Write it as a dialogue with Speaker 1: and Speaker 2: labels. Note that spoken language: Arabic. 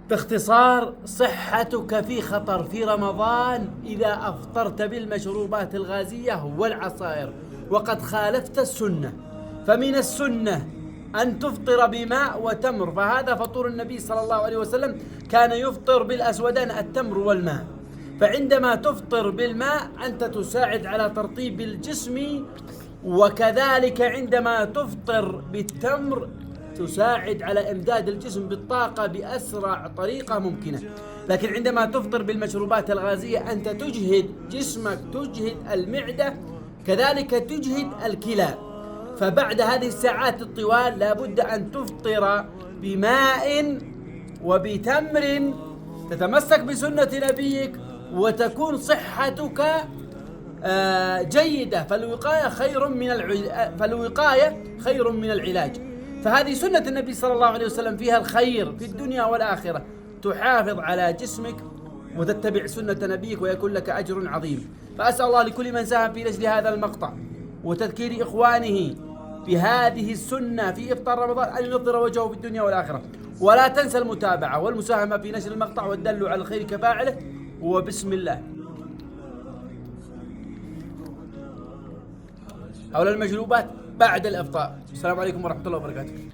Speaker 1: باختصار، صحتك في خطر في رمضان إذا أفطرت بالمشروبات الغازية والعصائر وقد خالفت السنة. فمن السنة أن تفطر بماء وتمر، فهذا فطور النبي صلى الله عليه وسلم، كان يفطر بالأسودان التمر والماء. فعندما تفطر بالماء أنت تساعد على ترطيب الجسم، وكذلك عندما تفطر بالتمر تساعد على إمداد الجسم بالطاقة بأسرع طريقة ممكنة. لكن عندما تفطر بالمشروبات الغازية أنت تجهد جسمك، تجهد المعدة، كذلك تجهد الكلى. فبعد هذه الساعات الطوال لابد أن تفطر بماء وبتمر، تتمسك بسنة نبيك وتكون صحتك جيدة. فالوقاية خير من العلاج. فهذه سنة النبي صلى الله عليه وسلم فيها الخير في الدنيا والآخرة. تحافظ على جسمك وتتبع سنة نبيك ويكون لك أجر عظيم. فأسأل الله لكل من ساهم في نشر هذا المقطع وتذكير إخوانه بهذه السنة في إفطار رمضان أن ينظر وجهه في الدنيا والآخرة. ولا تنسى المتابعة والمساهمة في نشر المقطع والدل على الخير كفاعله. وبسم الله. حول المشروبات بعد الإفطار. السلام عليكم ورحمة الله وبركاته.